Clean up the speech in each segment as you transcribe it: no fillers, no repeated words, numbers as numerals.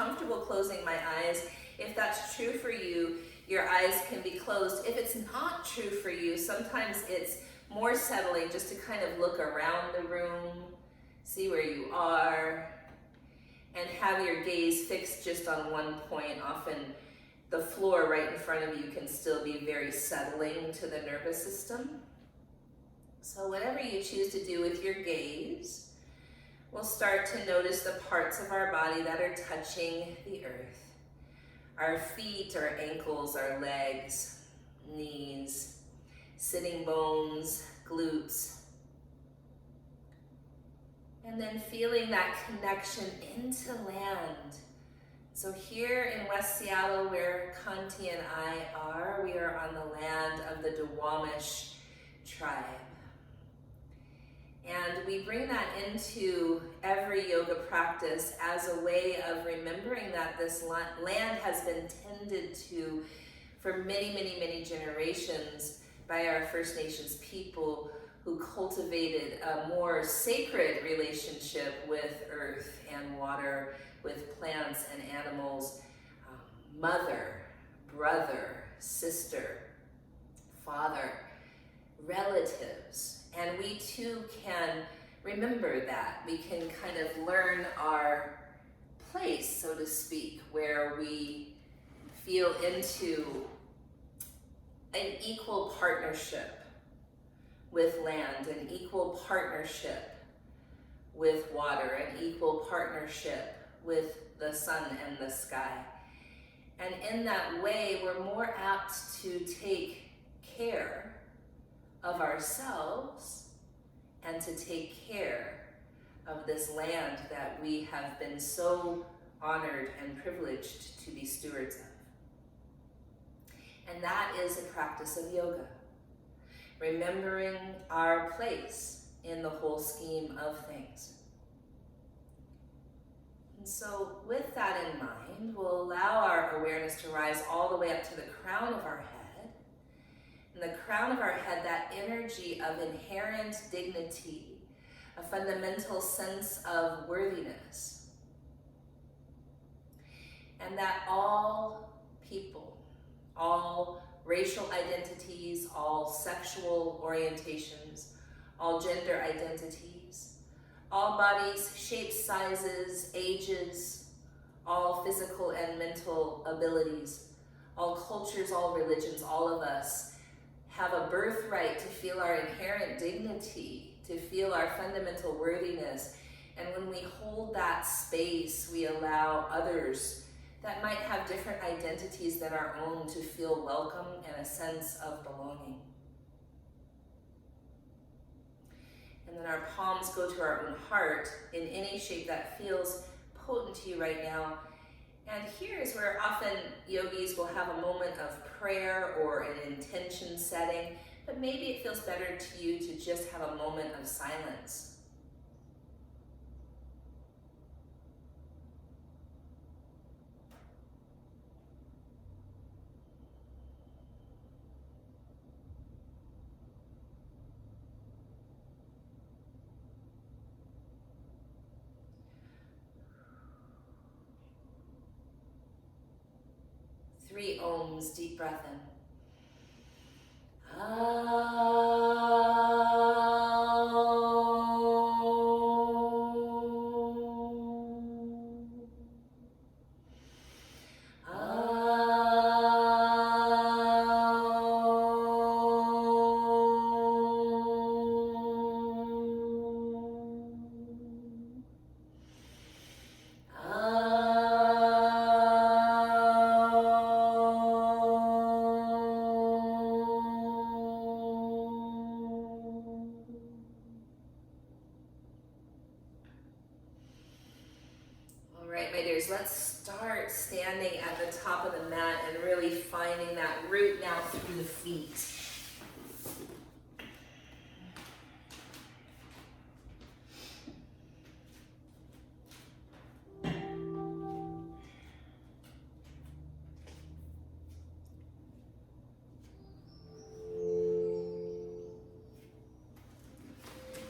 comfortable closing my eyes, if that's true for you, your eyes can be closed. If it's not true for you, sometimes it's more settling just to kind of look around the room, see where you are, and have your gaze fixed just on one point. Often the floor right in front of you can still be very settling to the nervous system. So whatever you choose to do with your gaze, we'll start to notice the parts of our body that are touching the earth. Our feet, our ankles, our legs, knees, sitting bones, glutes. And then feeling that connection into land. So here in West Seattle, where Kanti and I are, we are on the land of the Duwamish tribe. And we bring that into every yoga practice as a way of remembering that this land has been tended to for many, many, many generations by our First Nations people who cultivated a more sacred relationship with earth and water, with plants and animals, mother, brother, sister, father, relatives. And we too can remember that. We can kind of learn our place, so to speak, where we feel into an equal partnership with land, an equal partnership with water, an equal partnership with the sun and the sky. And in that way, we're more apt to take care of ourselves and to take care of this land that we have been so honored and privileged to be stewards of. And that is a practice of yoga. Remembering our place in the whole scheme of things. And so with that in mind, we'll allow our awareness to rise all the way up to the crown of our head. In the crown of our head, that energy of inherent dignity, a fundamental sense of worthiness. And that all people, all racial identities, all sexual orientations, all gender identities, all bodies, shapes, sizes, ages, all physical and mental abilities, all cultures, all religions, all of us have a birthright to feel our inherent dignity, to feel our fundamental worthiness. And when we hold that space, we allow others that might have different identities than our own to feel welcome and a sense of belonging. And then our palms go to our own heart in any shape that feels potent to you right now. And here is where often yogis will have a moment of prayer or an intention setting, but maybe it feels better to you to just have a moment of silence. Three ohms, deep breath in. Let's start standing at the top of the mat and really finding that root now through the feet.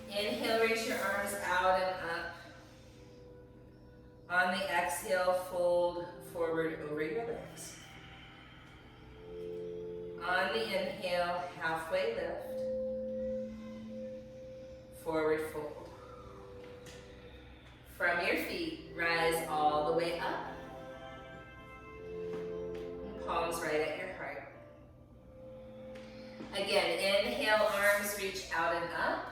Inhale, reach your arms out and up. On the exhale, fold forward over your legs. On the inhale, halfway lift, forward fold. From your feet, rise all the way up. Palms right at your heart. Again, inhale, arms reach out and up.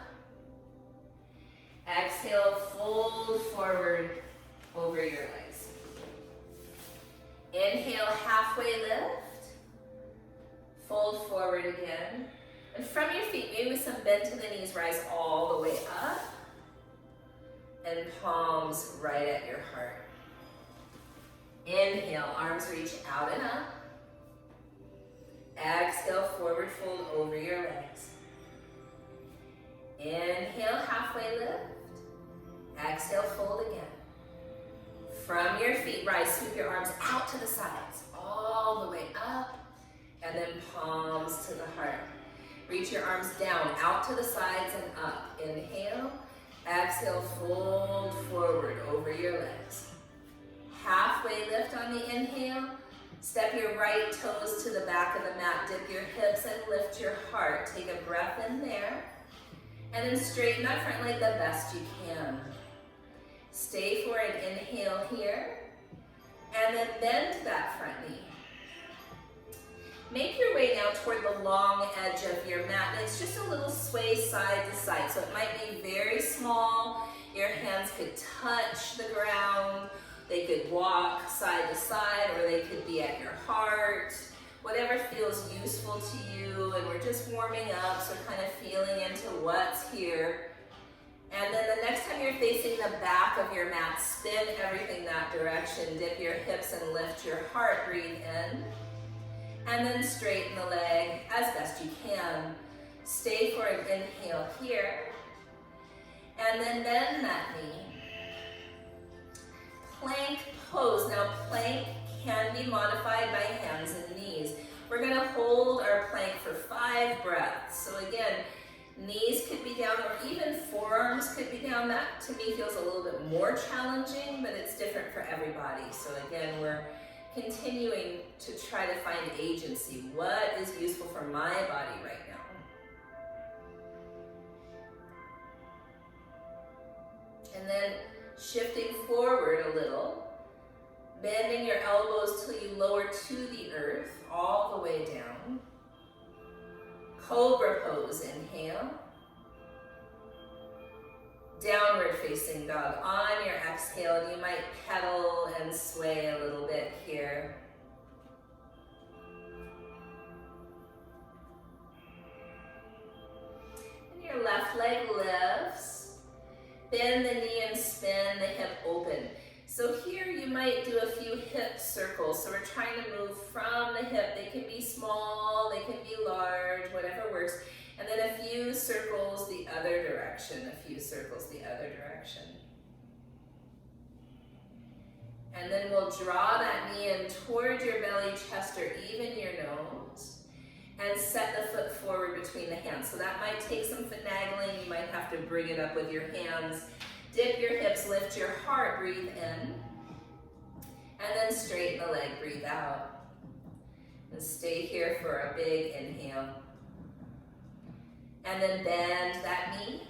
Exhale, fold forward over your legs. Inhale, halfway lift. Fold forward again. And from your feet, maybe with some bend to the knees, rise all the way up. And palms right at your heart. Inhale, arms reach out and up. Exhale, forward fold over your legs. Inhale, halfway lift. Exhale, fold again. From your feet, rise, sweep your arms out to the sides, all the way up, and then palms to the heart. Reach your arms down, out to the sides and up. Inhale, exhale, fold forward over your legs. Halfway lift on the inhale. Step your right toes to the back of the mat, dip your hips and lift your heart. Take a breath in there. And then straighten that front leg the best you can. Stay for an inhale here. And then bend that front knee. Make your way now toward the long edge of your mat. And it's just a little sway side to side. So it might be very small. Your hands could touch the ground. They could walk side to side, or they could be at your heart. Whatever feels useful to you, and we're just warming up, so kind of feeling into what's here. And then the next time you're facing the back of your mat, spin everything that direction. Dip your hips and lift your heart. Breathe in. And then straighten the leg as best you can. Stay for an inhale here. And then bend that knee. Plank pose. Now plank can be modified by hands and knees. We're gonna hold our plank for 5 breaths. So again, knees could be down or even forearms could be down. That to me feels a little bit more challenging, but it's different for everybody. So again, we're continuing to try to find agency. What is useful for my body right now? And then shifting forward a little, bending your elbows till you lower to the earth, all the way down. Cobra pose, inhale. Downward facing dog. On your exhale, you might pedal and sway a little bit here. And your left leg lifts. Bend the knee and spin the hip open. So here you might do a few hip circles. So we're trying to move from the hip. They can be small, they can be large, whatever works. And then a few circles the other direction, a few circles the other direction. And then we'll draw that knee in toward your belly, chest, or even your nose. And set the foot forward between the hands. So that might take some finagling. You might have to bring it up with your hands. Dip your hips, lift your heart, breathe in. And then straighten the leg, breathe out. And stay here for a big inhale. And then bend that knee.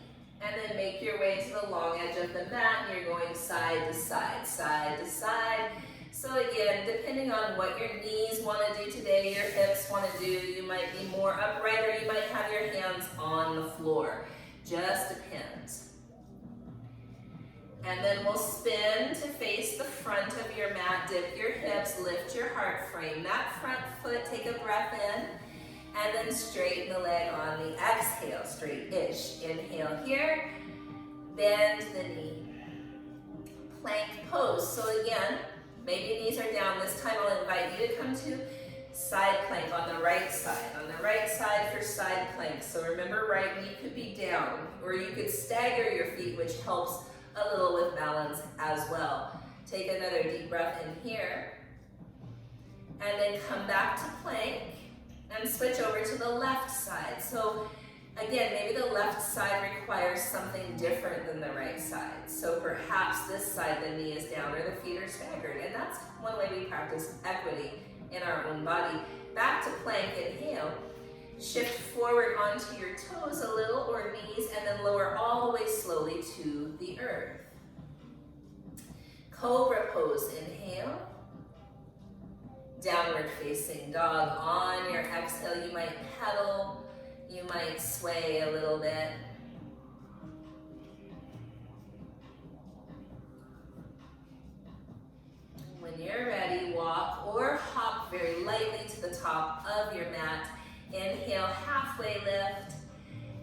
And then make your way to the long edge of the mat. And you're going side to side, side to side. So again, depending on what your knees want to do today, your hips want to do, you might be more upright or you might have your hands on the floor. Just depends. And then we'll spin to face the front of your mat. Dip your hips, lift your heart, frame that front foot, take a breath in, and then straighten the leg on the exhale, straight-ish. Inhale here, bend the knee. Plank pose. So again, maybe knees are down. This time I'll invite you to come to side plank on the right side. On the right side for side plank. So remember, right knee could be down, or you could stagger your feet, which helps a little with balance as well. Take another deep breath in here. And then come back to plank and switch over to the left side. So Again, maybe the left side requires something different than the right side. So perhaps this side, the knee is down or the feet are staggered. And that's one way we practice equity in our own body. Back to plank, inhale. Shift forward onto your toes a little or knees, and then lower all the way slowly to the earth. Cobra pose, inhale. Downward facing dog. On your exhale, you might pedal, you might sway a little bit. When you're ready, walk or hop very lightly to the top of your mat. Inhale, halfway lift.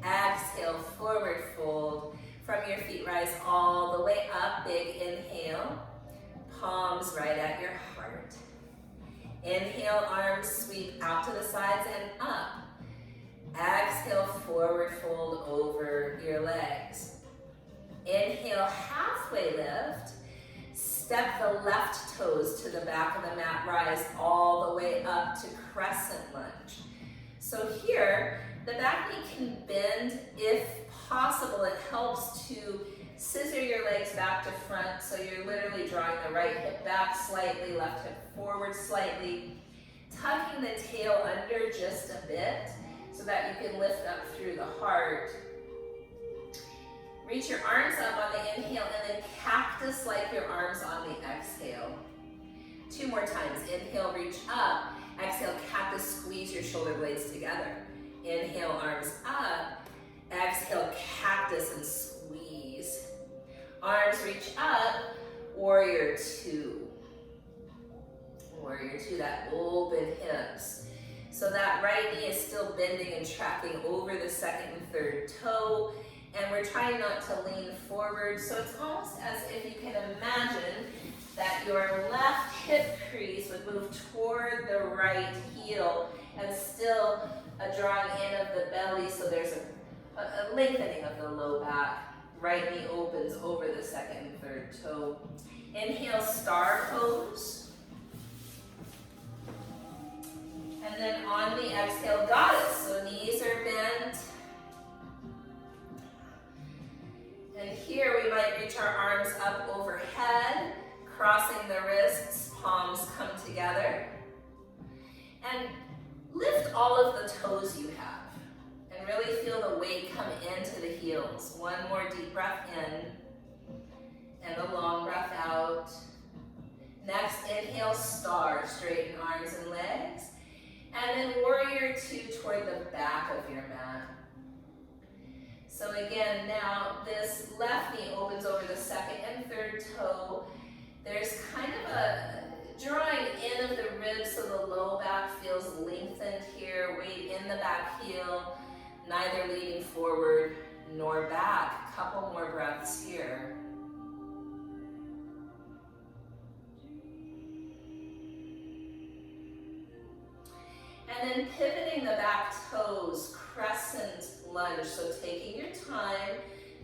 Exhale, forward fold. From your feet, rise all the way up. Big inhale. Palms right at your heart. Inhale, arms sweep out to the sides and up. Exhale, forward fold over your legs. Inhale, halfway lift. Step the left toes to the back of the mat. Rise all the way up to crescent lunge. So here, the back knee can bend if possible. It helps to scissor your legs back to front, so you're literally drawing the right hip back slightly, left hip forward slightly, tucking the tail under just a bit so that you can lift up through the heart. Reach your arms up on the inhale and then cactus like your arms on the exhale. 2 more times. Inhale, reach up. Exhale, cactus, squeeze your shoulder blades together. Inhale, arms up. Exhale, cactus and squeeze. Arms reach up, warrior 2. Warrior 2, that open hips. So that right knee is still bending and tracking over the second and third toe. And we're trying not to lean forward. So it's almost as if you can imagine that your left hip crease would move toward the right heel and still a drawing in of the belly, so there's a lengthening of the low back. Right knee opens over the second and third toe. Inhale, star pose. And then on the exhale, goddess. So knees are bent. And here we might reach our arms up overhead, crossing the wrists, palms come together. And lift all of the toes you have. And really feel the weight come into the heels. One more deep breath in. And a long breath out. Next, inhale, star, straighten arms and legs. And then warrior 2 toward the back of your mat. So again, now this left knee opens over the second and third toe. There's kind of a drawing in of the ribs so the low back feels lengthened here. Weight in the back heel, neither leaning forward nor back. A couple more breaths here. And then pivoting the back toes, crescent lunge. So taking your time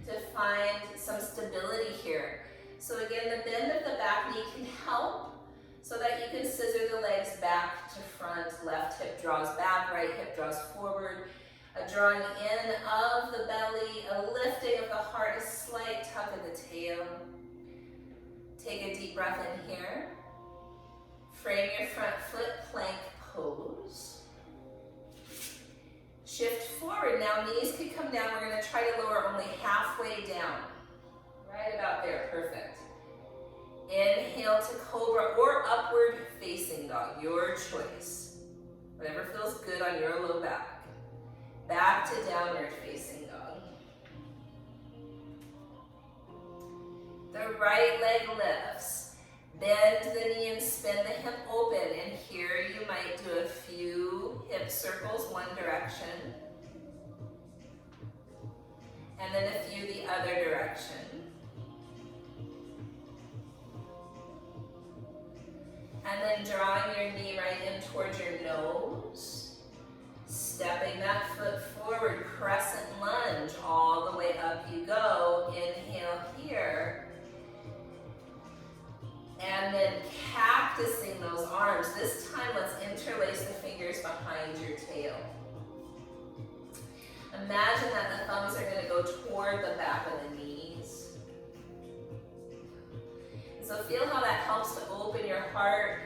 to find some stability here. So again, the bend of the back knee can help so that you can scissor the legs back to front. Left hip draws back, right hip draws forward. A drawing in of the belly, a lifting of the heart, a slight tuck of the tail. Take a deep breath in here. Frame your front foot, plank pose. Shift forward. Now knees can come down. We're going to try to lower only halfway down. Right about there. Perfect. Inhale to cobra or upward facing dog. Your choice. Whatever feels good on your low back. Back to downward facing dog. The right leg lifts. Bend the knee and spin the hip open. And here you might do a few hip circles one direction. And then a few the other direction. And then drawing your knee right in towards your nose. Stepping that foot forward, crescent lunge, all the way up you go. Inhale here. And then cactusing those arms. This time, let's interlace the fingers behind your tail. Imagine that the thumbs are going to go toward the back of the knees. So feel how that helps to open your heart.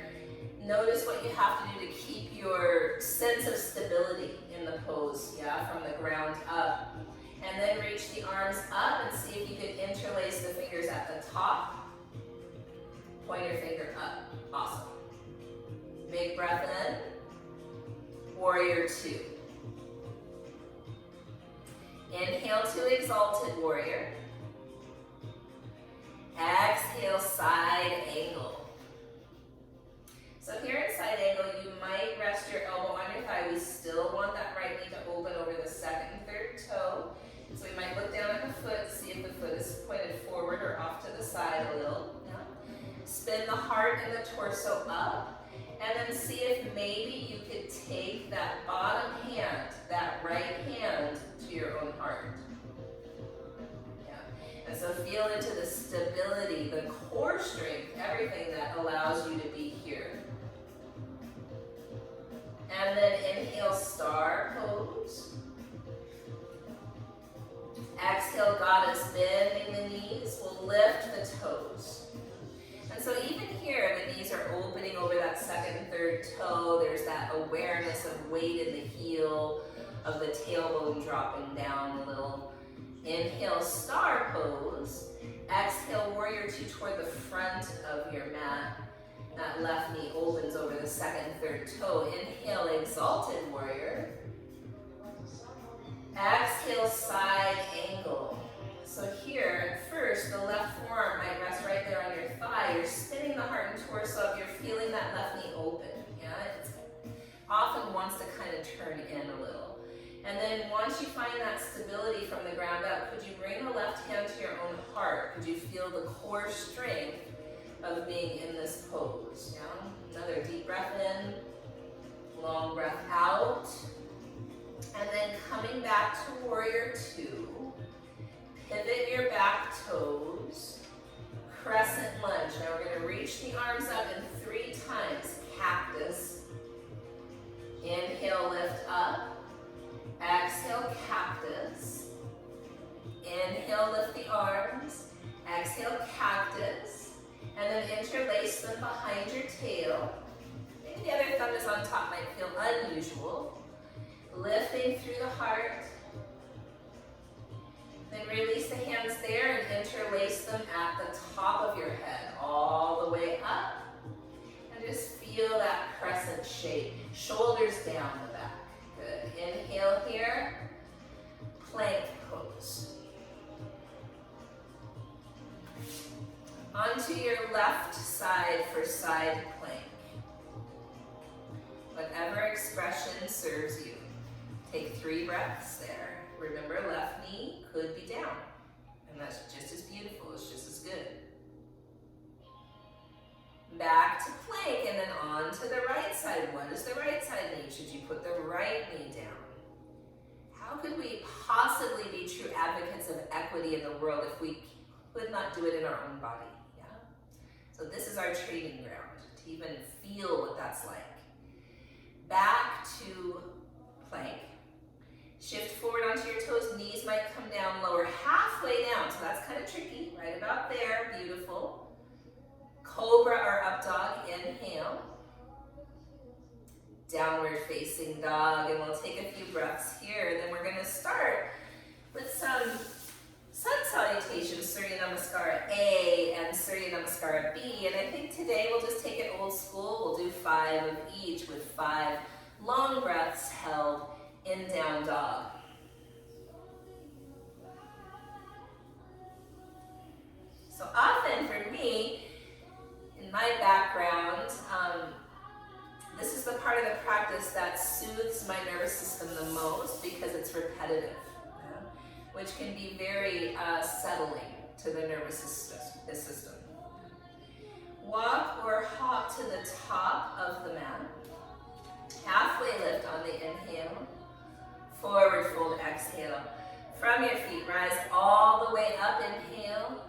Notice what you have to do to keep your sense of stability in the pose, yeah, from the ground up. And then reach the arms up and see if you could interlace the fingers at the top. Pointer finger up. Awesome. Big breath in. Warrior two. Inhale to exalted warrior. Exhale, side angle. So here in side angle, you might rest your elbow on your thigh. We still want that right knee to open over the second and third toe. So we might look down at the foot, see if the foot is pointed forward or off to the side a little. Yeah. Spin the heart and the torso up, and then see if maybe you could take that bottom hand, that right hand, to your own heart. Yeah. And so feel into the stability, the core strength, everything that allows you to be here. And then inhale, star pose. Exhale, goddess, bending the knees. We'll lift the toes. And so even here, the knees are opening over that second and third toe. There's that awareness of weight in the heel, of the tailbone dropping down a little. Inhale, star pose. Exhale, warrior two toward the front of your mat. That left knee opens over the second and third toe. Inhale, exalted warrior. Exhale, side angle. So here, at first, the left forearm might rest right there on your thigh. You're spinning the heart and torso up. You're feeling that left knee open. Yeah, it often wants to kind of turn in a little. And then once you find that stability from the ground up, could you bring the left hand to your own heart? Could you feel the core strength of being in this pose? Yeah? Another deep breath in, long breath out. And then coming back to warrior two, pivot your back toes, crescent lunge. Now we're going to reach the arms up in 3 times. Cactus. Inhale, lift up. Exhale, cactus. Inhale, lift the arms. Exhale, cactus. And then interlace them behind your tail. Maybe the other thumb is on top, might feel unusual. Lifting through the heart. Then release the hands there and interlace them at the top of your head, all the way up. And just feel that crescent shape. Shoulders down the back. Good. Inhale here. Plank pose. Onto your left side for side plank. Whatever expression serves you. Take 3 breaths there. Remember, left knee could be down. And that's just as beautiful, it's just as good. Back to plank and then on to the right side. What does the right side need? Should you put the right knee down? How could we possibly be true advocates of equity in the world if we could not do it in our own body? Yeah. So this is our training ground to even feel what that's like. Back to plank. Shift forward onto your toes, knees might come down, lower halfway down, so that's kind of tricky, right about there, beautiful. Cobra or up dog, inhale. Downward facing dog, and we'll take a few breaths here, and then we're gonna start with some sun salutations, Surya Namaskara A and Surya Namaskara B, and I think today we'll just take it old school. We'll do 5 of each with 5 long breaths held in down dog. So often for me, in my background, this is the part of the practice that soothes my nervous system the most because it's repetitive, which can be very settling to the nervous system. Walk or hop to the top of the mat. Halfway lift on the inhale. Forward fold, exhale. From your feet, rise all the way up, inhale.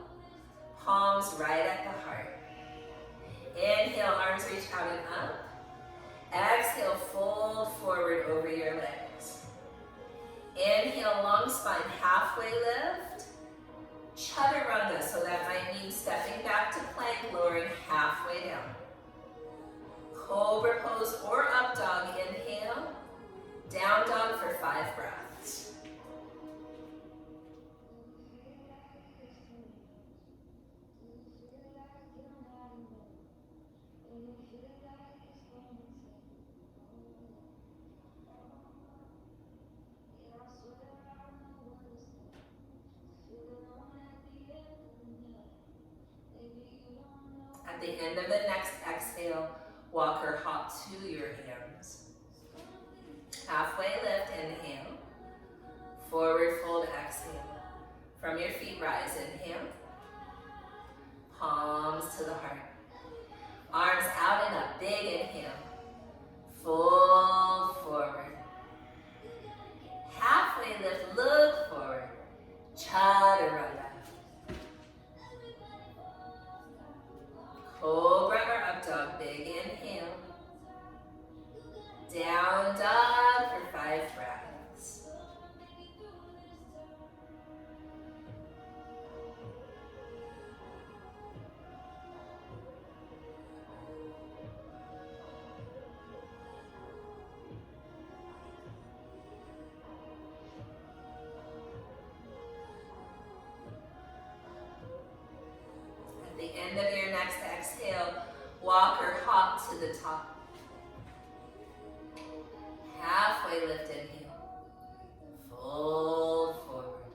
Palms right at the heart. Inhale, arms reach out and up. Exhale, fold forward over your legs. Inhale, pose or up dog, inhale. Down dog for 5 breaths. At the end of the next exhale, walk or hop to your hands. Halfway lift, inhale. Forward fold, exhale. From your feet, rise, inhale. Palms to the heart. Arms out and up, big inhale. Fold forward. Halfway lift, look forward. Chaturanga. Cobra or up dog, big inhale. Down dog for 5 breaths. At the end of your next exhale, walk or hop to the top. Halfway lift, inhale. Fold forward.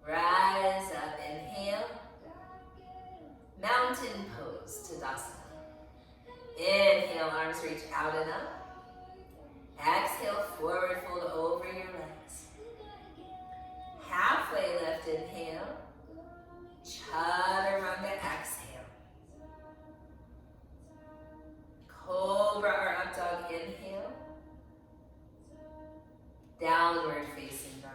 Rise up, inhale. Mountain pose, Tadasana. Inhale, arms reach out and up. Exhale, forward fold over your legs. Halfway lift, inhale. Chaturanga, exhale. Cobra or up dog, inhale. Downward facing dog.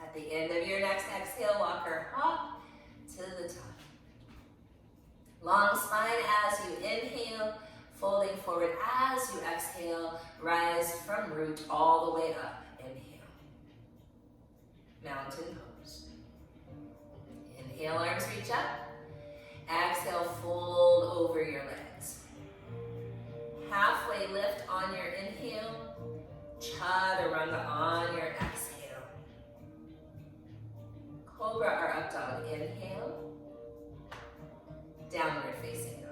At the end of your next exhale, walk or hop to the top. Long spine as you inhale, folding forward as you exhale, rise from root all the way up. Inhale. Mountain pose. Inhale, arms reach up. Exhale, fold over your legs. Halfway lift on your inhale. Chaturanga on your exhale. Cobra or up dog, inhale. Downward facing dog.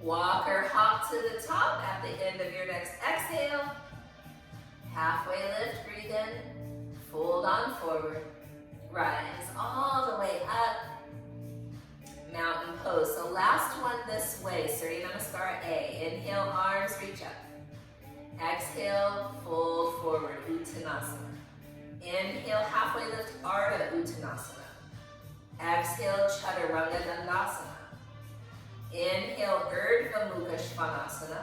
Walk or hop to the top at the end of your next exhale. Halfway lift, breathe in. Fold on forward. Rise all the way up. Mountain pose. So last one this way. Surya Namaskara A. Inhale, arms reach up. Exhale, fold forward, Uttanasana. Inhale, halfway lift, Ardha Uttanasana. Exhale, Chaturanga Dandasana. Inhale, Urdhva Mukha Svanasana.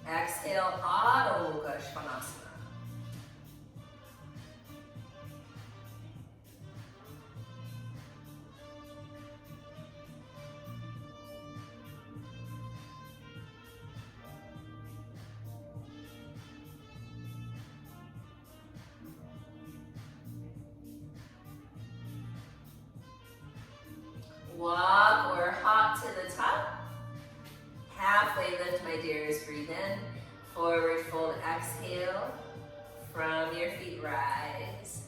Exhale, Adho Mukha Svanasana. Walk or hop to the top. Halfway lift, my dears, breathe in. Forward fold, exhale. From your feet, rise.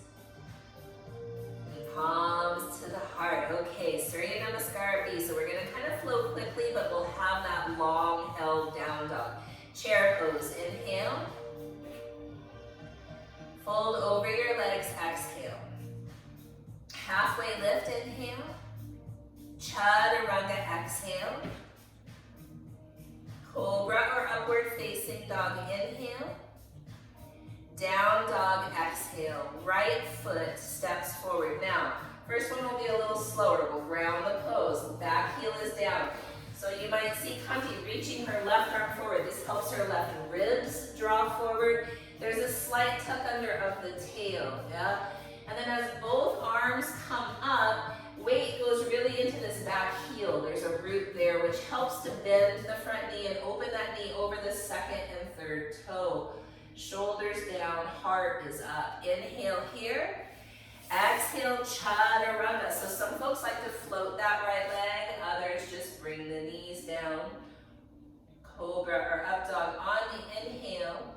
Palms to the heart. Okay, Surya Namaskara B. So we're gonna kind of flow quickly, but we'll have that long held down dog. Chair pose, inhale. Fold over your legs, exhale. Halfway lift, inhale. Chaturanga, exhale. Cobra or upward facing dog, inhale. Down dog, exhale. Right foot steps forward. Now, first one will be a little slower. We'll ground the pose. Back heel is down. So you might see Kanti reaching her left arm forward. This helps her left ribs draw forward. There's a slight tuck under of the tail, yeah? And then as both arms come up, weight goes really into this back heel. There's a root there which helps to bend the front knee and open that knee over the second and third toe. Shoulders down, heart is up. Inhale here. Exhale, chaturanga. So some folks like to float that right leg. Others just bring the knees down. Cobra or up dog on the inhale.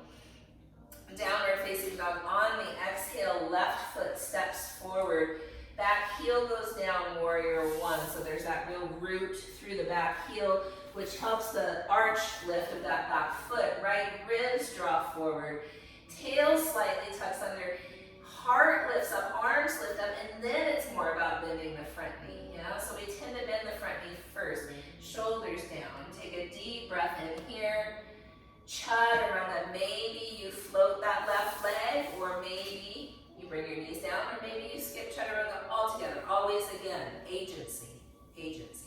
Downward facing dog on the exhale. Left foot steps forward. Back heel goes down, warrior one. So there's that real root through the back heel, which helps the arch lift of that back foot. Right ribs draw forward. Tail slightly tucks under. Heart lifts up, arms lift up, and then it's more about bending the front knee, yeah? So we tend to bend the front knee first. Shoulders down. Take a deep breath in here. Chaturanga. Maybe you float that left leg, or maybe you bring your knees down, or maybe you skip chaturanga altogether. Always, again, agency, agency.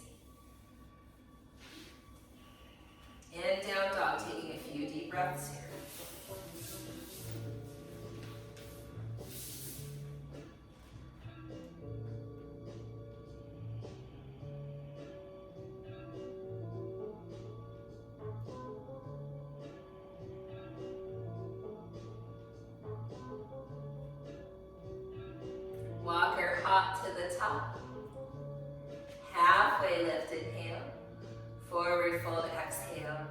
And down dog, taking a few deep breaths here. Walker hop to the top. Halfway lift, inhale. Forward fold, exhale.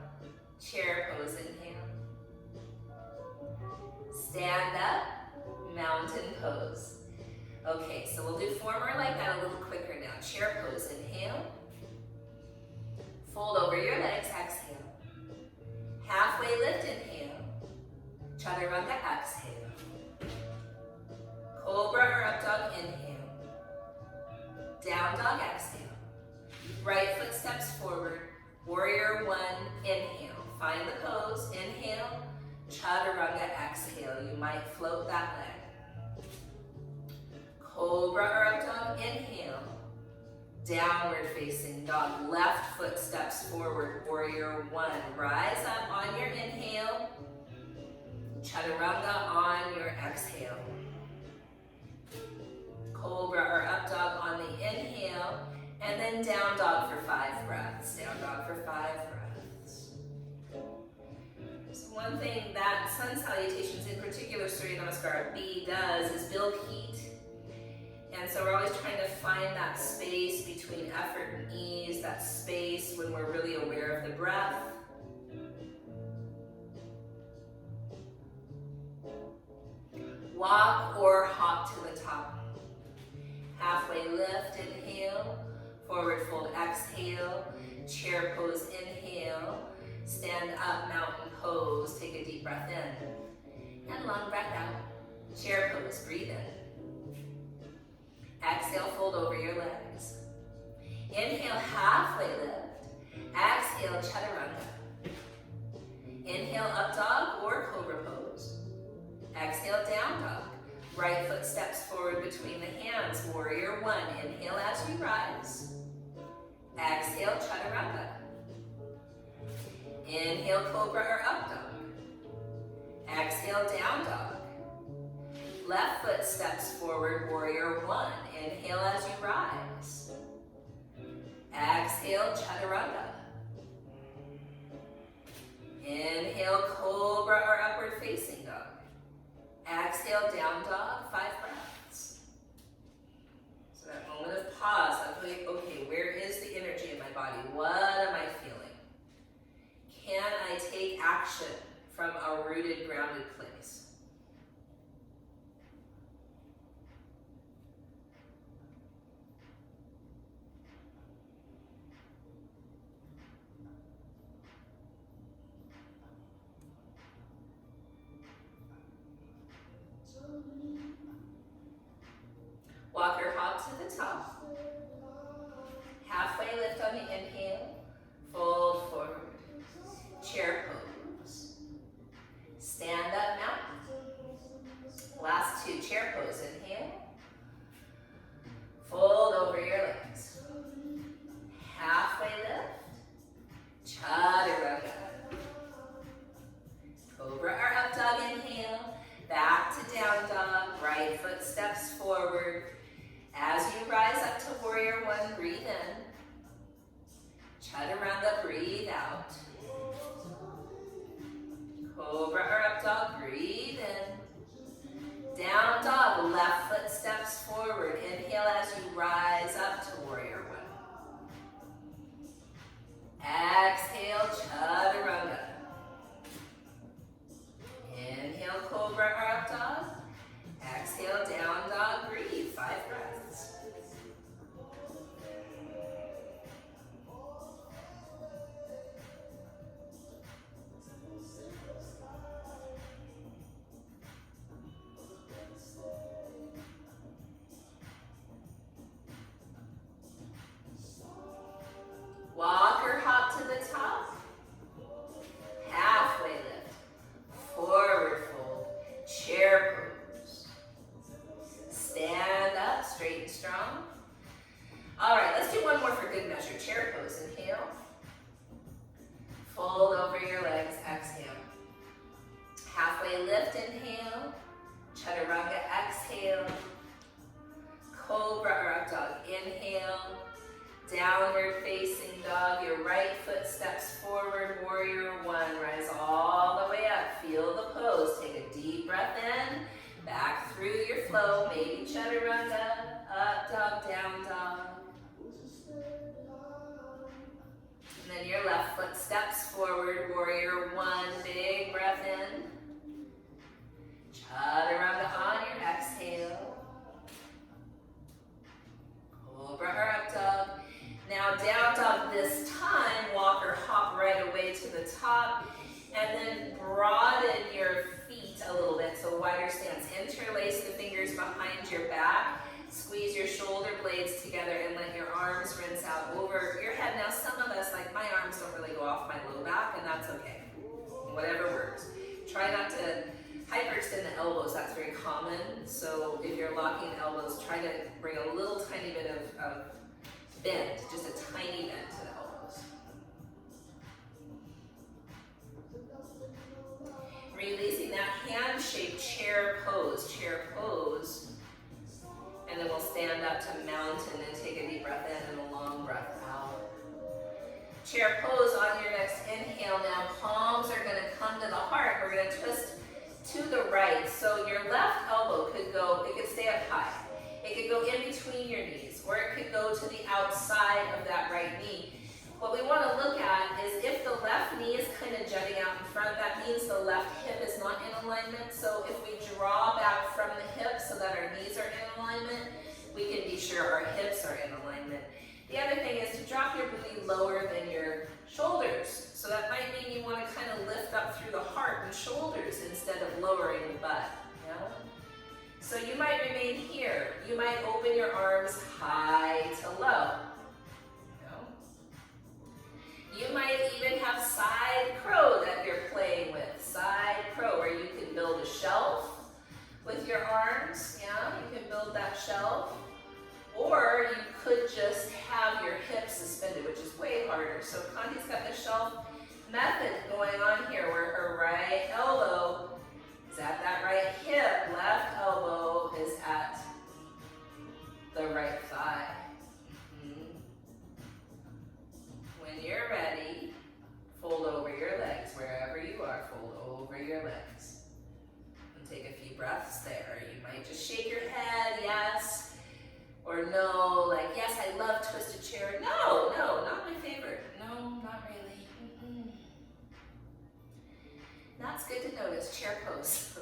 Chair pose, inhale. Stand up, mountain pose. Okay, so we'll do 4 more like that a little quicker now. Chair pose, inhale. Fold over your legs, exhale. Halfway lift, inhale. Chaturanga, exhale. Cobra or up dog, inhale. Down dog, exhale. Right foot steps forward. Warrior one, inhale. Find the pose, inhale. Chaturanga, exhale. You might float that leg. Cobra or up dog, inhale. Downward facing dog. Left foot steps forward. Warrior one. Rise up on your inhale. Chaturanga on your exhale. Cobra or up dog on the inhale, and then down dog for 5 breaths. Down dog for 5 breaths. So one thing that sun salutations, in particular Surya Namaskar B, does is build heat. And so we're always trying to find that space between effort and ease, that space when we're really aware of the breath. Walk or hop to the top. Halfway lift, inhale. Forward fold, exhale. Chair pose, inhale. Stand up, mountain pose. Take a deep breath in. And long breath out. Chair pose, breathe in. Exhale, fold over your legs. Inhale, halfway lift. Exhale, chaturanga. Inhale, up dog or cobra pose. Exhale, down dog. Right foot steps forward between the hands. Warrior one. Inhale as you rise. Exhale, chaturanga. Inhale, cobra or up dog. Exhale, down dog. Left foot steps forward. Warrior one. Inhale as you rise. Exhale, chaturanga. Inhale, cobra or upward facing dog. Exhale, down dog, 5 breaths. So that moment of pause, I'm like, okay, where is the energy in my body? What am I feeling? Can I take action from a rooted, grounded place? Walker hop to the top. Halfway lift on the inhale. Fold forward. Chair pose. Stand up mountain. Last two, chair pose. Inhale. Fold over your legs. Halfway lift. Chaturanga. Cobra or up dog, inhale. Back to down dog. Right foot steps forward. As you rise up to warrior one, breathe in. Chaturanga, breathe out. Cobra or up dog, breathe in. Down dog, left foot steps forward. Inhale as you rise up to warrior one. Exhale, chaturanga. Inhale, cobra or up dog. Exhale, down dog, breathe. 5 breaths. Walk or hop to the top. Halfway lift. Forward fold. Chair pose. Stand up, straight and strong. All right, let's do one more for good measure. Chair pose. Inhale. Fold over your legs. Exhale. Halfway lift. Inhale. Chaturanga. Exhale. Cobra or up dog. Inhale. Downward facing dog. Your right foot steps forward. Warrior one. Rise all the way up. Feel the pose. Take a deep breath in. Back through your flow. Maybe chaturanga. Up dog, down dog. And then your left foot steps forward. Warrior one. Big breath in. Chaturanga on your exhale. Cobra or up dog. Now down dog this time, walk or hop right away to the top, and then broaden your feet a little bit, so wider stance. Interlace the fingers behind your back, squeeze your shoulder blades together, and let your arms rinse out over your head. Now some of us, like my arms don't really go off my low back, and that's okay. Whatever works. Try not to hyperextend the elbows, that's very common, so if you're locking elbows, try to bring a little tiny bit of bend, just a tiny bend to the elbows. Releasing that hand-shaped chair pose, and then we'll stand up to mountain and take a deep breath in and a long breath out. Chair pose on your next inhale. Now palms are going to come to the heart. We're going to twist to the right, so your left elbow could go, it could stay up high. It could go in between your knees, or it could go to the outside of that right knee. What we want to look at is if the left knee is kind of jutting out in front, that means the left hip is not in alignment. So if we draw back from the hip so that our knees are in alignment, we can be sure our hips are in alignment. The other thing is to drop your booty lower than your shoulders. So that might mean you want to kind of lift up through the heart and shoulders instead of lowering the butt. Yeah? So you might remain here. You might open your arms high to low. You might even have side crow that you're playing with. Side crow, where you can build a shelf with your arms. Yeah, you can build that shelf. Or you could just have your hips suspended, which is way harder. So Kandi's got the shelf method going on here, where her right elbow is at that right hip, left elbow is at the right thigh. When you're ready, fold over your legs. Wherever you are, fold over your legs. And take a few breaths there. You might just shake your head, yes, or no, like, yes, I love twisted chair. No, not my favorite. No, not really. That's good to notice, chair pose.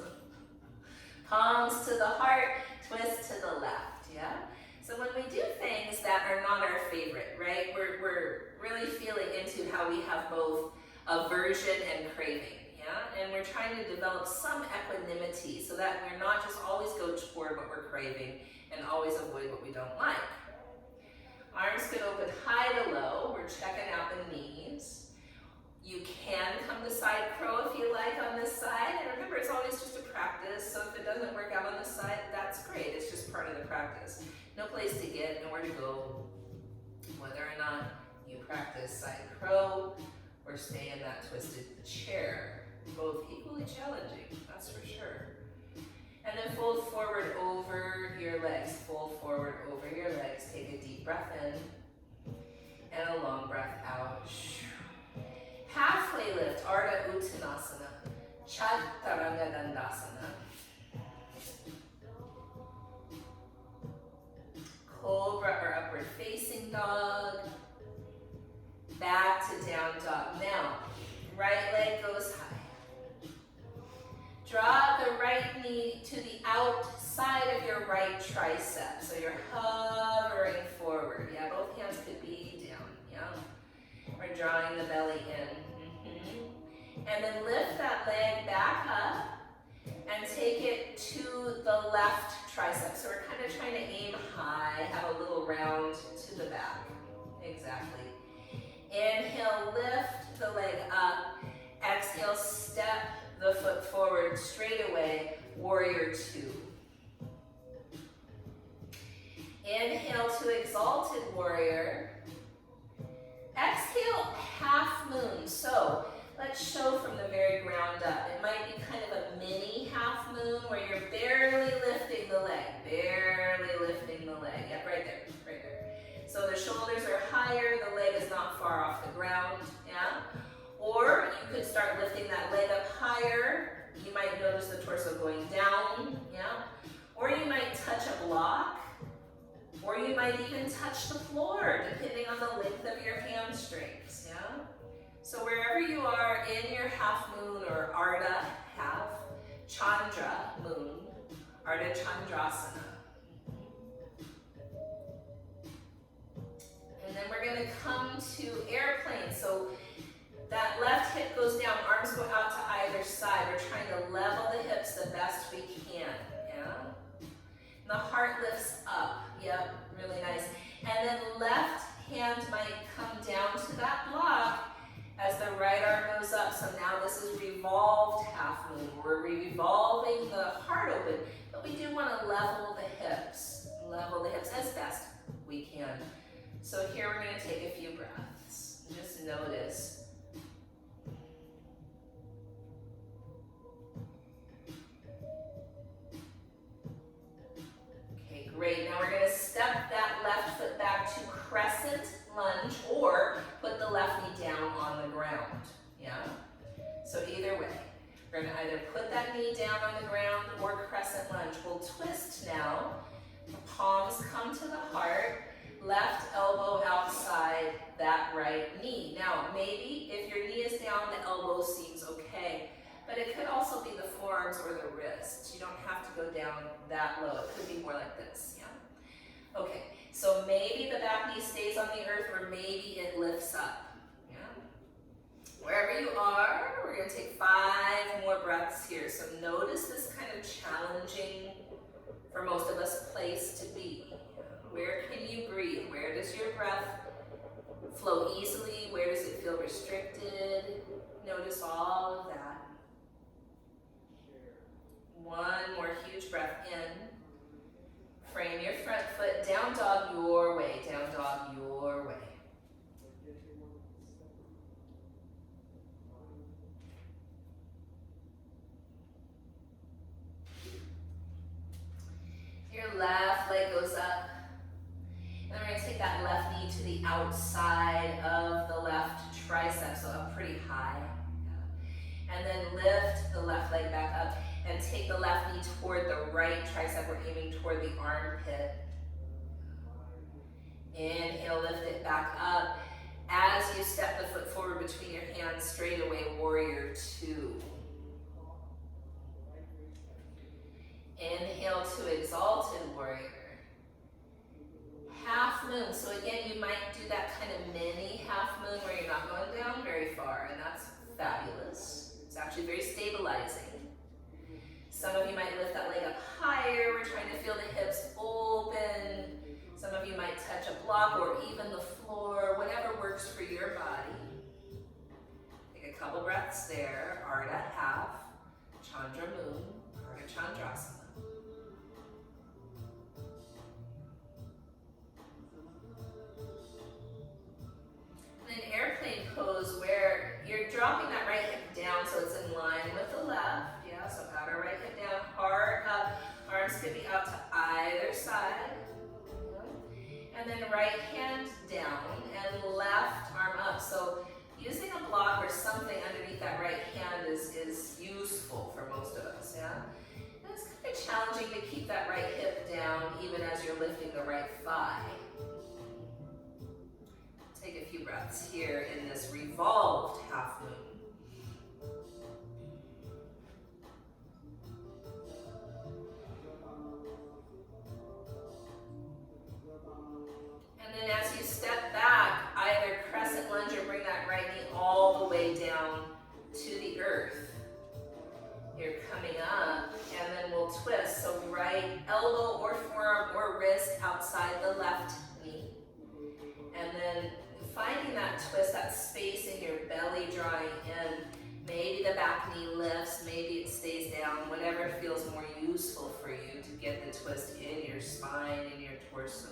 Palms to the heart, twist to the left, yeah? So when we do things that are not our favorite, right, we're really feeling into how we have both aversion and craving, yeah? And we're trying to develop some equanimity so that we're not just always go toward what we're craving and always avoid what we don't like. Arms could open high to low. We're checking out the knees. You can come to side crow if you like on this side. And remember, it's always just a practice. So if it doesn't work out on this side, that's great. It's just part of the practice. No place to get, nowhere to go. Whether or not you practice side crow or stay in that twisted chair. Both equally challenging, that's for sure. And then fold forward over your legs. Fold forward over your legs. Take a deep breath in and a long breath out. Halfway lift, Ardha Uttanasana, Chaturanga Dandasana. Cobra or upward facing dog. Back to down dog. Now, right leg goes high. Draw the right knee to the outside of your right tricep. So you're hovering forward. Yeah, both hands could be down. Yeah. We're drawing the belly in. And then lift that leg back up and take it to the left tricep. So we're kind of trying to aim high, have a little round to the back. Exactly. Inhale, lift the leg up. Exhale, step the foot forward straight away, warrior two. Inhale to exalted warrior. Exhale, half moon. So let's show from the very ground up. It might be kind of a mini half moon where you're barely lifting the leg. Barely lifting the leg. Yep, right there, right there. So the shoulders are higher, the leg is not far off the ground, yeah? Or you could start lifting that leg up higher. You might notice the torso going down, yeah? Or you might touch a block, or you might even touch the floor, depending on the length of your hamstrings, yeah? So wherever you are in your half moon or Ardha half, Chandra moon, Ardha Chandrasana. And then we're gonna come to airplane. So that left hip goes down, arms go out to either side. We're trying to level the hips the best we can, yeah? And the heart lifts up, yep, really nice. And then left hand might come down to that block as the right arm goes up. So now this is revolved half moon. We're revolving the heart open, but we do want to level the hips as best we can. So here we're going to take a few breaths. Just notice. Okay, great. Now we're going to step that left foot back to crescent lunge or put the left knee down on the ground. Yeah? So either way, we're going to either put that knee down on the ground or crescent lunge. We'll twist now. The palms come to the heart. Left elbow outside that right knee. Now, maybe if your knee is down, the elbow seems okay, but it could also be the forearms or the wrists. You don't have to go down that low. It could be more like this, yeah? Okay, so maybe the back knee stays on the earth or maybe it lifts up, yeah? Wherever you are, we're gonna take 5 more breaths here. So notice this kind of challenging, for most of us, place to be. Where can you breathe? Where does your breath flow easily? Where does it feel restricted? Notice all of that. One more huge breath in. Frame your front foot, down dog your way, down dog your way. Your left leg goes up. And then we're going to take that left knee to the outside of the left tricep, so up pretty high. And then lift the left leg back up and take the left knee toward the right tricep. We're aiming toward the armpit. Inhale, lift it back up. As you step the foot forward between your hands, straight away, warrior two. Inhale to exalted warrior. Half moon. So again, you might do that kind of mini half moon where you're not going down very far, and that's fabulous. It's actually very stabilizing. Some of you might lift that leg up higher. We're trying to feel the hips open. Some of you might touch a block or even the floor, whatever works for your body. Take a couple breaths there, Ardha half, Chandra Moon, Ardha Chandrasana. And then airplane pose where you're dropping that right hip down so it's in line with the left. Yeah, so outer right hip down, heart up, arms could be out to either side. And then right hand down and left arm up. So using a block or something underneath that right hand is useful for most of us, yeah? And it's kind of challenging to keep that right hip down even as you're lifting the right thigh. Take a few breaths here in this revolved half moon. And then as you step back, either crescent lunge or bring that right knee all the way down to the earth. You're coming up, and then we'll twist. So right elbow or forearm or wrist outside the left knee. And then finding that twist, that space in your belly drawing in. Maybe the back knee lifts, maybe it stays down, whatever feels more useful for you to get the twist in your spine, in your torso.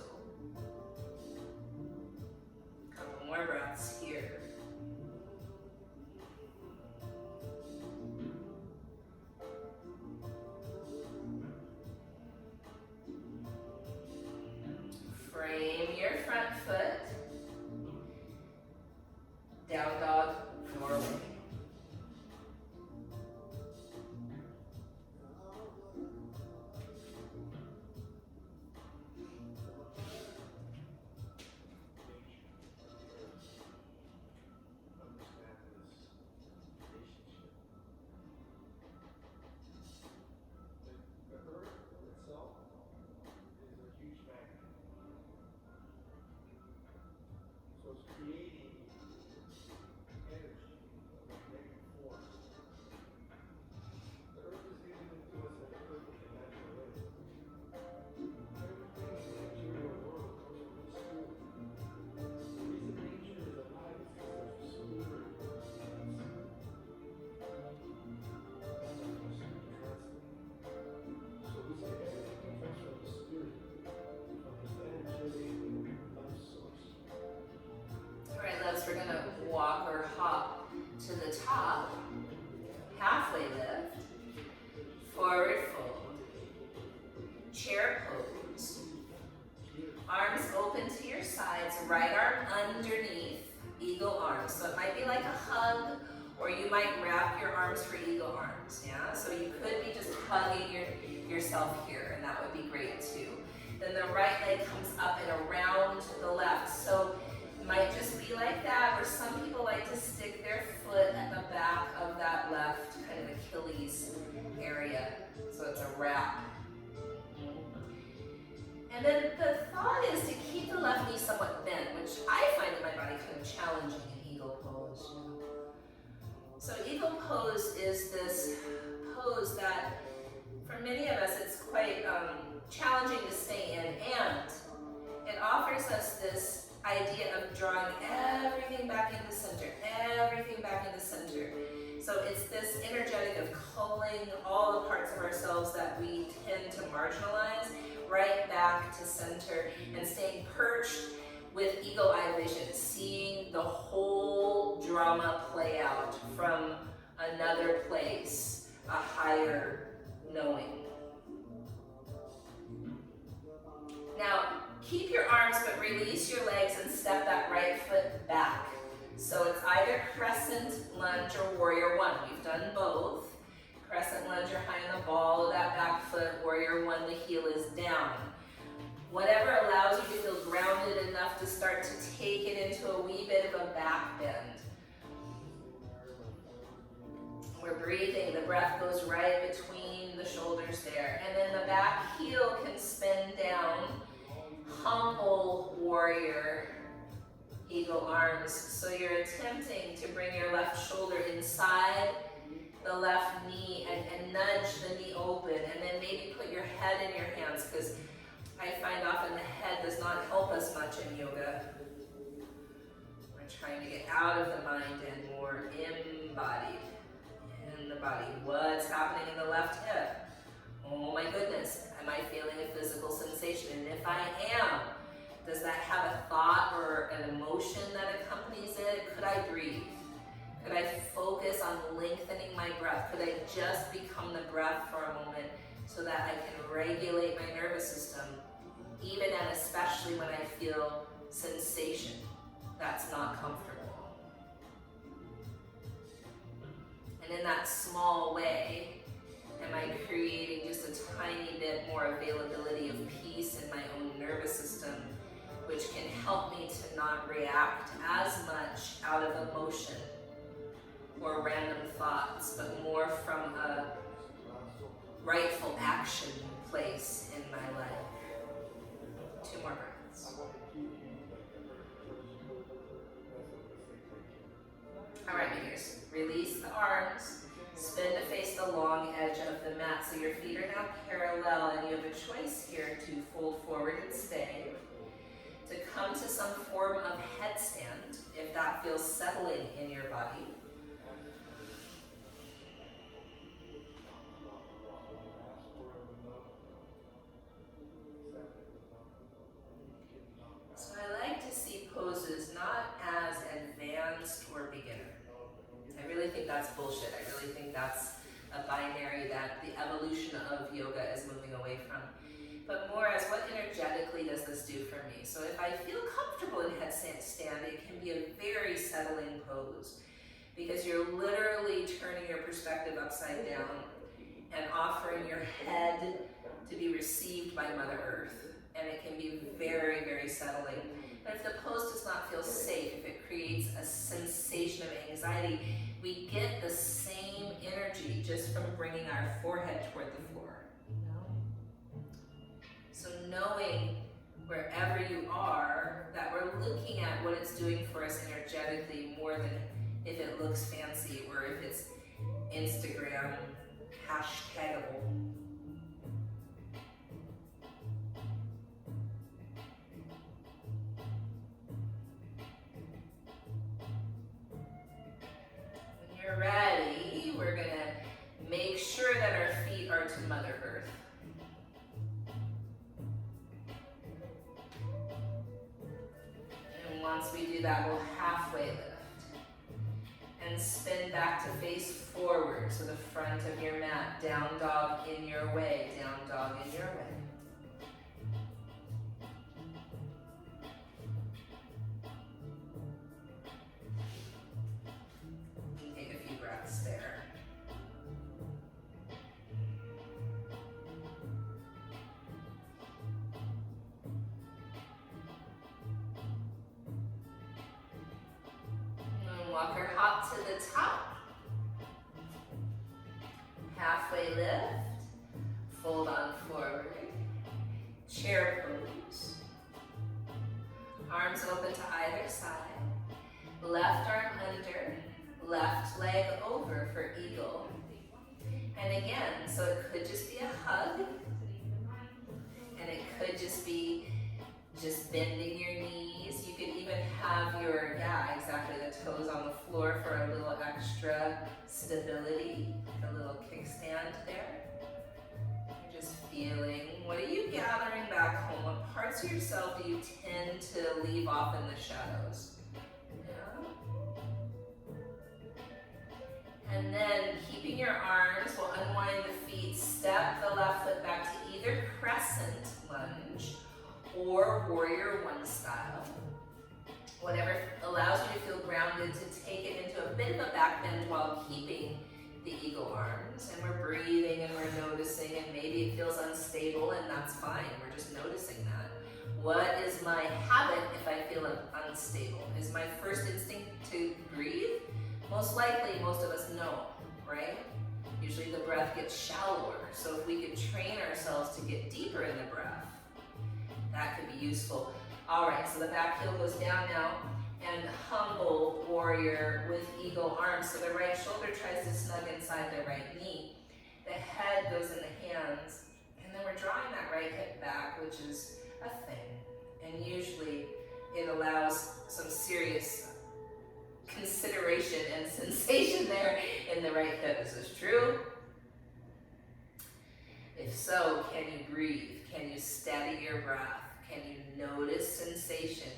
Couple more breaths here. Frame your front foot. Down dog, forward. We're going to walk or hop to the top, halfway lift, forward fold, chair pose, arms open to your sides, right arm underneath, eagle arms. So it might be like a hug, or you might wrap your arms for eagle arms, yeah? So you could be just hugging yourself here, and that would be great too. Then the right leg comes up and around the left. So might just be like that, or some people like to stick their foot at the back of that left kind of Achilles area, so it's a wrap. And then the thought is to keep the left knee somewhat bent, which I find in my body kind of challenging in eagle pose. So eagle pose is this pose that for many of us it's quite challenging to stay in, and it offers us this idea of drawing everything back into center, everything back into center. So it's this energetic of culling all the parts of ourselves that we tend to marginalize right back to center and staying perched with eagle eye vision, seeing the whole drama play out from another place, a higher knowing. Now, keep your arms, but release your legs and step that right foot back. So it's either crescent lunge or warrior one. We've done both. Crescent lunge, you're high on the ball of that back foot. Warrior one, the heel is down. Whatever allows you to feel grounded enough to start to take it into a wee bit of a back bend. We're breathing, the breath goes right between the shoulders there. And then the back heel can spin down. Humble warrior, eagle arms. So you're attempting to bring your left shoulder inside the left knee and nudge the knee open, and then maybe put your head in your hands, because I find often the head does not help us much in yoga. We're trying to get out of the mind and more embodied in the body. What's happening in the left hip? Oh my goodness, am I feeling a physical sensation? And if I am, does that have a thought or an emotion that accompanies it? Could I breathe? Could I focus on lengthening my breath? Could I just become the breath for a moment so that I can regulate my nervous system, even and especially when I feel sensation that's not comfortable? And in that small way, am I creating just a tiny bit more availability of peace in my own nervous system, which can help me to not react as much out of emotion or random thoughts, but more from a rightful action place in my life. 2 more breaths. All right, fingers. Release the arms. Spin to face the long edge of the mat. So your feet are now parallel, and you have a choice here to fold forward and stay, to come to some form of headstand if that feels settling in your body. So I like to see poses not as advanced or beginner. I really think that's bullshit. I really think that's a binary that the evolution of yoga is moving away from. But more as what energetically does this do for me? So if I feel comfortable in headstand, it can be a very settling pose because you're literally turning your perspective upside down and offering your head to be received by Mother Earth. And it can be very, very settling. But if the pose does not feel safe, if it creates a sensation of anxiety, we get the same energy just from bringing our forehead toward the floor. So knowing wherever you are, that we're looking at what it's doing for us energetically more than if it looks fancy or if it's Instagram hashtagable. When you're ready, we're gonna make sure that our feet are to Mother Earth. And once we do that, we'll halfway lift and spin back to face forward, so the front of your mat, down dog in your way, down dog in your way. Take a few breaths there. Walker hop to the top. Halfway lift. Fold on forward. Chair pose. Arms open to either side. Left arm under. Left leg over for eagle. And again, so it could just be a hug. And it could just be just bending your knees. You could even have your, the toes on the floor for a little extra stability, a little kickstand there. You're just feeling, what are you gathering back home? What parts of yourself do you tend to leave off in the shadows? Yeah. And then keeping your arms, we'll unwind the feet, step the left foot back to either crescent lunge or warrior one style. Whatever allows you to feel grounded, to take it into a bit of a back bend while keeping the eagle arms. And we're breathing and we're noticing, and maybe it feels unstable, and that's fine. We're just noticing that. What is my habit if I feel unstable? Is my first instinct to breathe? Most likely, most of us know, right? Usually the breath gets shallower. So if we could train ourselves to get deeper in the breath, that could be useful. All right, so the back heel goes down now, and humble warrior with eagle arms. So the right shoulder tries to snug inside the right knee. The head goes in the hands, and then we're drawing that right hip back, which is a thing. And usually it allows some serious in the right hip. Is this true? If so, can you breathe? Can you steady your breath? Can you notice sensation?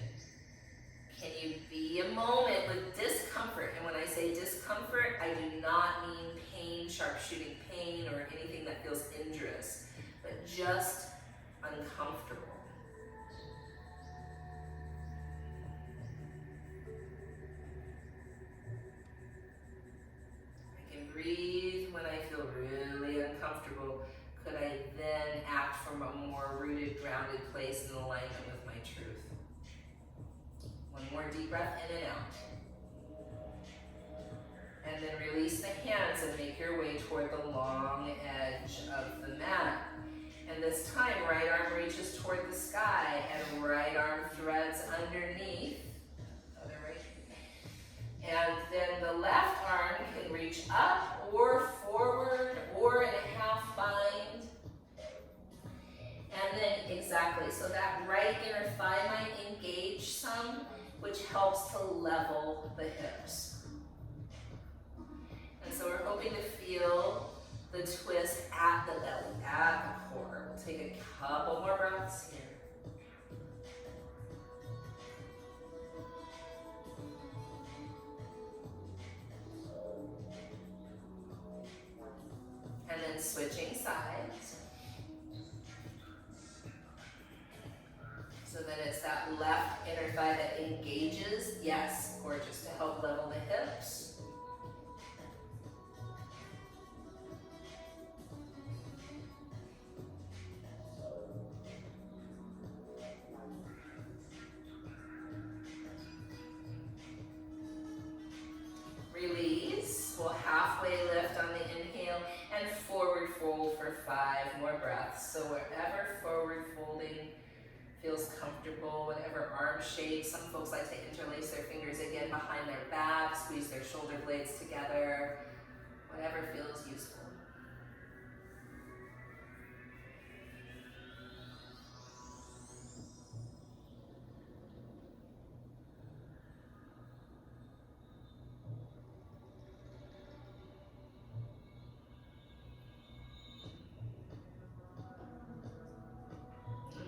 Can you be a moment with discomfort? And when I say discomfort, I do not mean pain, sharp shooting pain, or anything that feels injurious, but just uncomfortable. I can breathe when I feel really uncomfortable. Could I then act from a more rooted, grounded place in alignment with my truth? One more deep breath in and out. And then release the hands and make your way toward the long edge of the mat. And this time, right arm reaches toward the sky and right arm threads underneath. Other right. And then the left arm can reach up or forward or in a half bind. And then exactly, so that right inner thigh might engage some, which helps to level the hips. And so we're hoping to feel the twist at the belly, at the core. We'll take a couple more breaths here. And then switching sides. So then it's that left inner thigh that engages. Yes, gorgeous, to help level the hips. Release. We'll halfway lift on the inhale and forward fold for 5 more breaths. So wherever forward folding feels comfortable, whatever arm shape. Some folks like to interlace their fingers again behind their back, squeeze their shoulder blades together, whatever feels useful.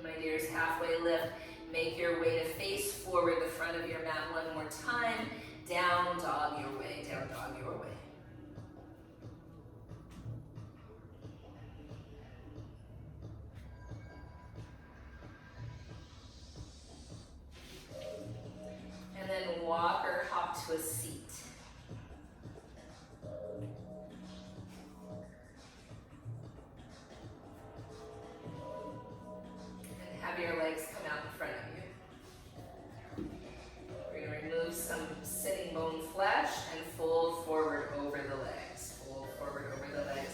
My dears, halfway lift. Make your way to face forward the front of your mat one more time. Down dog your way, down dog your way. And then walk or hop to a seat. Have your legs come out in front of you. We're going to remove some sitting bone flesh and fold forward over the legs. Fold forward over the legs.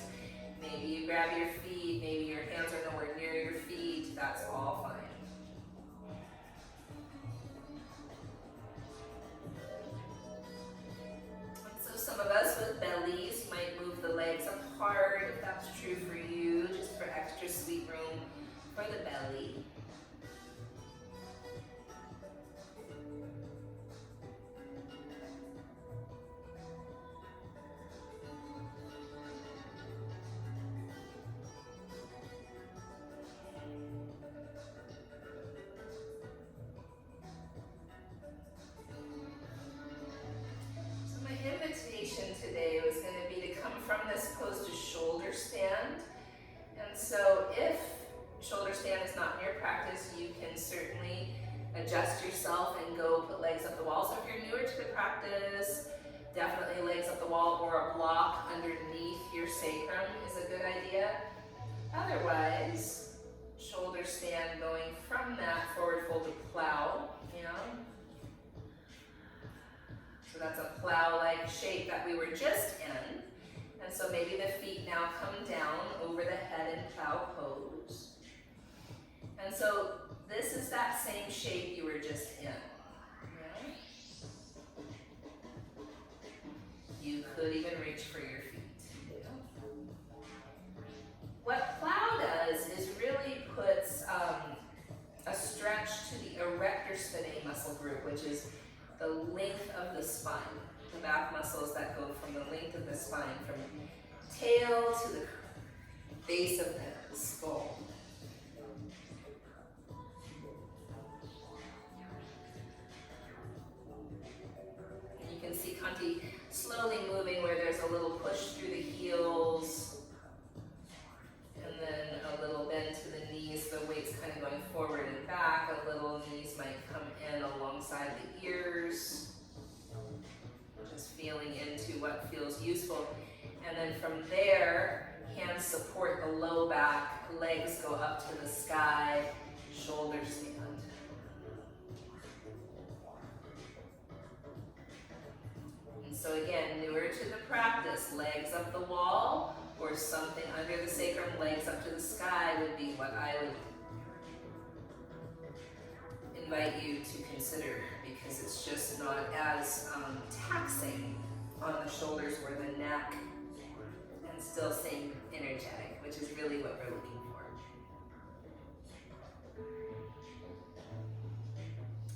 Maybe you grab your feet, maybe your hands are nowhere near your feet. That's all fine. And so some of us with bellies might move the legs apart if that's true for you, just for extra sweet room for the belly. Today was going to be to come from this pose to shoulder stand. And so if shoulder stand is not in your practice, you can certainly adjust yourself and go put legs up the wall. So if you're newer to the practice, definitely legs up the wall or a block underneath your sacrum is a good idea. Otherwise, shoulder stand going from that forward fold to plow, you know. So that's a plow-like shape that we were just in. And so maybe the feet now come down over the head in plow pose. And so this is that same shape you were just in. Yeah? You could even reach for your feet. Yeah? What plow does is really puts a stretch to the erector spinae muscle group, which is the length of the spine, the back muscles that go from the length of the spine, from tail to the base of the skull. And you can see Kanti slowly moving where there's a little push through the heels, and then a little bend to the knees, the weight's kind of going forward and back, a little knees might come in alongside the ears. Just feeling into what feels useful. And then from there, hands support the low back, legs go up to the sky, shoulders stand. And so again, newer to the practice, legs up the wall or something under the sacrum, legs up to the sky would be what I would invite you to consider, because it's just not as taxing on the shoulders or the neck, and still staying energetic, which is really what we're looking for.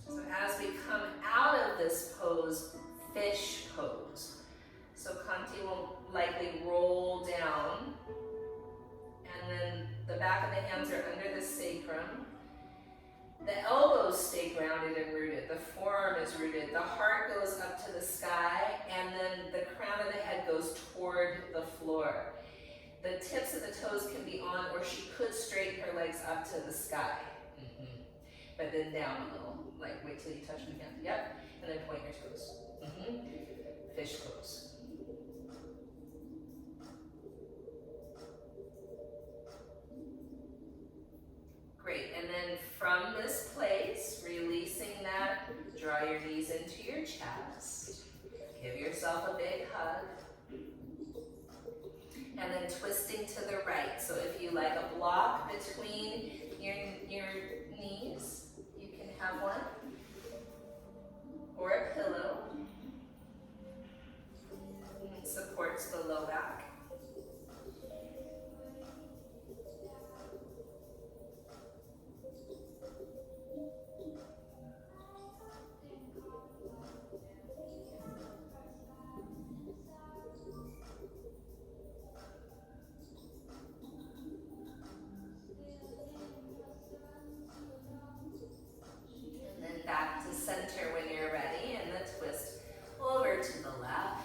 So as we come out of this pose, fish pose. So Kanti will likely roll down, and then the back of the hands are under the sacrum. The elbows stay grounded and rooted. The forearm is rooted. The heart goes up to the sky, and then the crown of the head goes toward the floor. The tips of the toes can be on, or she could straighten her legs up to the sky. But then down a little. Like wait till you touch them again. Yep. And then point your toes. Fish pose. Great, and then from this place, releasing that, draw your knees into your chest. Give yourself a big hug. And then twisting to the right. So if you like a block between your knees, you can have one. Or a pillow. It supports the low back. Back to center when you're ready, and the twist over to the left.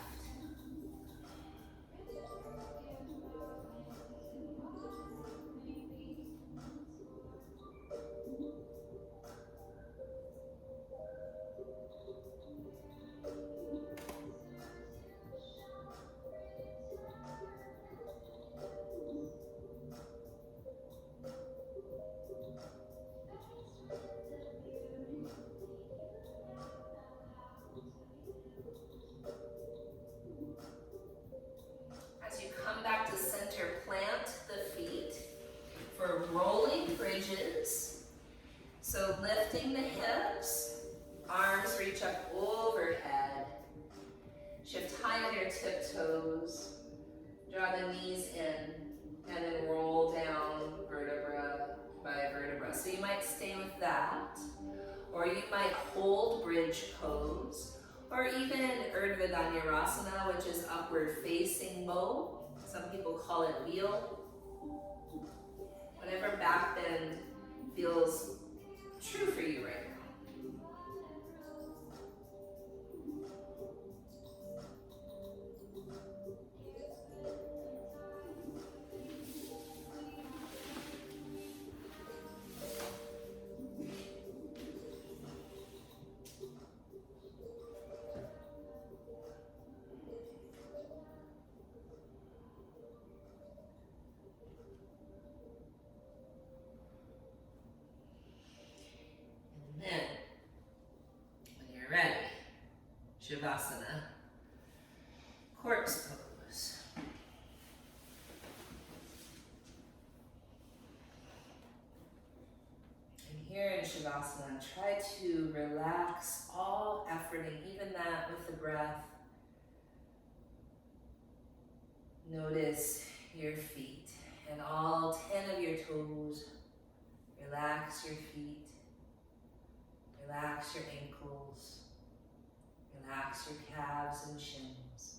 So lifting the hips, arms reach up overhead, shift high on your tiptoes, draw the knees in, and then roll down vertebra by vertebra. So you might stay with that, or you might hold bridge pose, or even Urdhva Dhanurasana, which is upward facing bow. Some people call it wheel. Whatever back bend feels true for you right now. Then, when you're ready, Shavasana, corpse pose. And here in Shavasana, try to relax all efforting, even that with the breath. Notice your feet and all 10 of your toes. Relax your feet. Relax your ankles. Relax your calves and shins.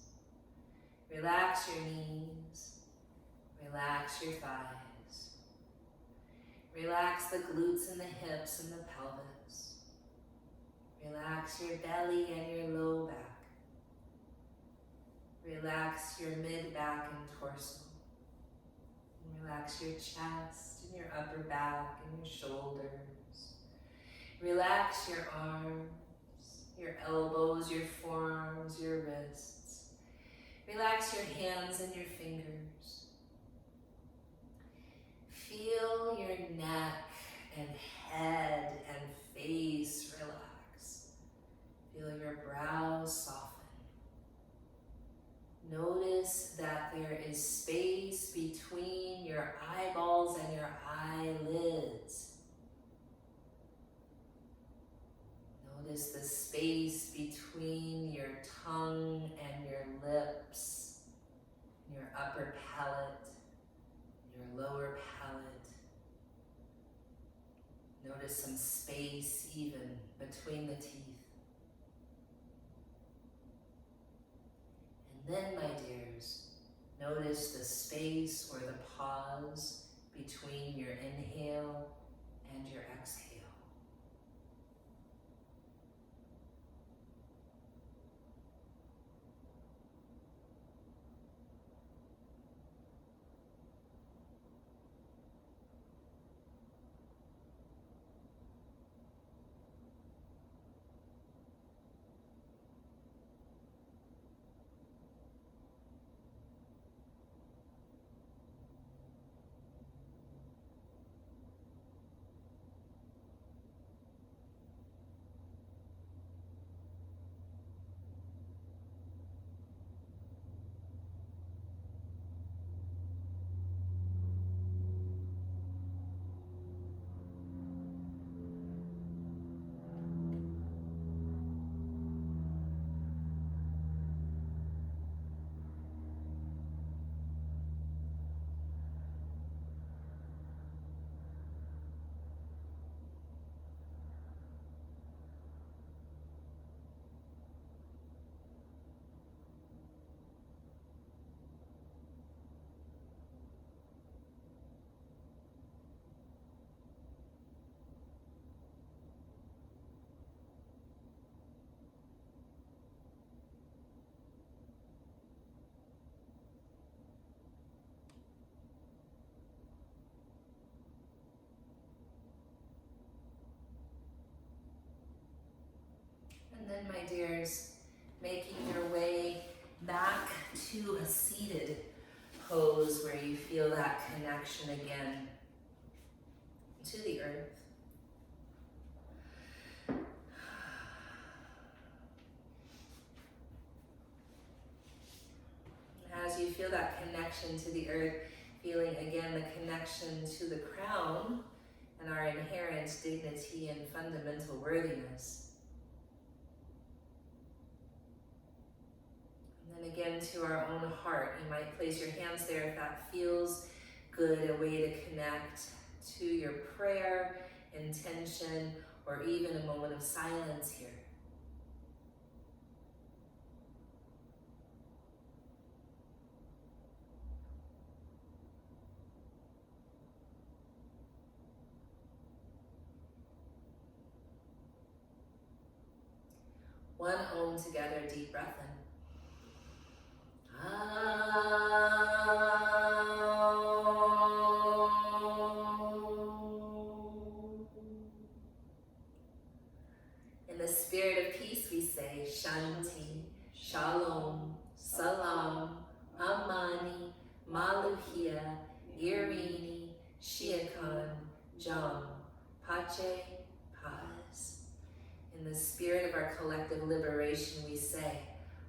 Relax your knees. Relax your thighs. Relax the glutes and the hips and the pelvis. Relax your belly and your low back. Relax your mid-back and torso. Relax your chest and your upper back and your shoulders. Relax your arms, your elbows, your forearms, your wrists. Relax your hands and your fingers. Feel your neck and head and face relax. Feel your brows soften. Notice that there is space between your eyeballs and your eyelids. Notice the space between your tongue and your lips, your upper palate, your lower palate. Notice some space even between the teeth. And then, my dears, notice the space or the pause between your inhale and your exhale. And then, my dears, making your way back to a seated pose where you feel that connection again to the earth. As you feel that connection to the earth, feeling again the connection to the crown and our inherent dignity and fundamental worthiness. And then again to our own heart. You might place your hands there if that feels good, a way to connect to your prayer, intention, or even a moment of silence here. One Om together, deep breath in. In the spirit of peace, we say Shanti, Shalom, Salam, Amani, Maluhia, Irini, Shiakan, Jam, Pache, Paz. In the spirit of our collective liberation, we say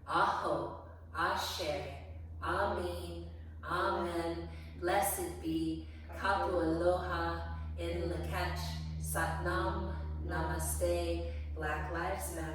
Aho, Ashe, Amen, Amen, blessed be, Kapu Aloha, In Lakach, Satnam, Namaste, Black Lives Matter.